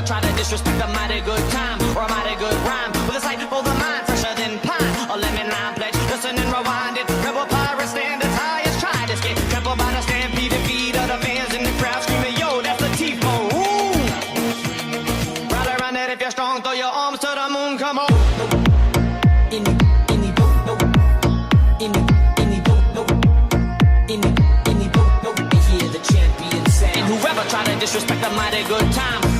try to disrespect a mighty good time or a mighty good rhyme with a sight for the mind, fresher than pine. A lemon lime pledge, listen and rewind it. Rebel pirates stand as high as try to escape. Trampled by the stampede and feet of the fans in the crowd screaming, yo, that's the T-Bone. Rally around it if you're strong, throw your arms to the moon, come on. Whoever try to disrespect a mighty good time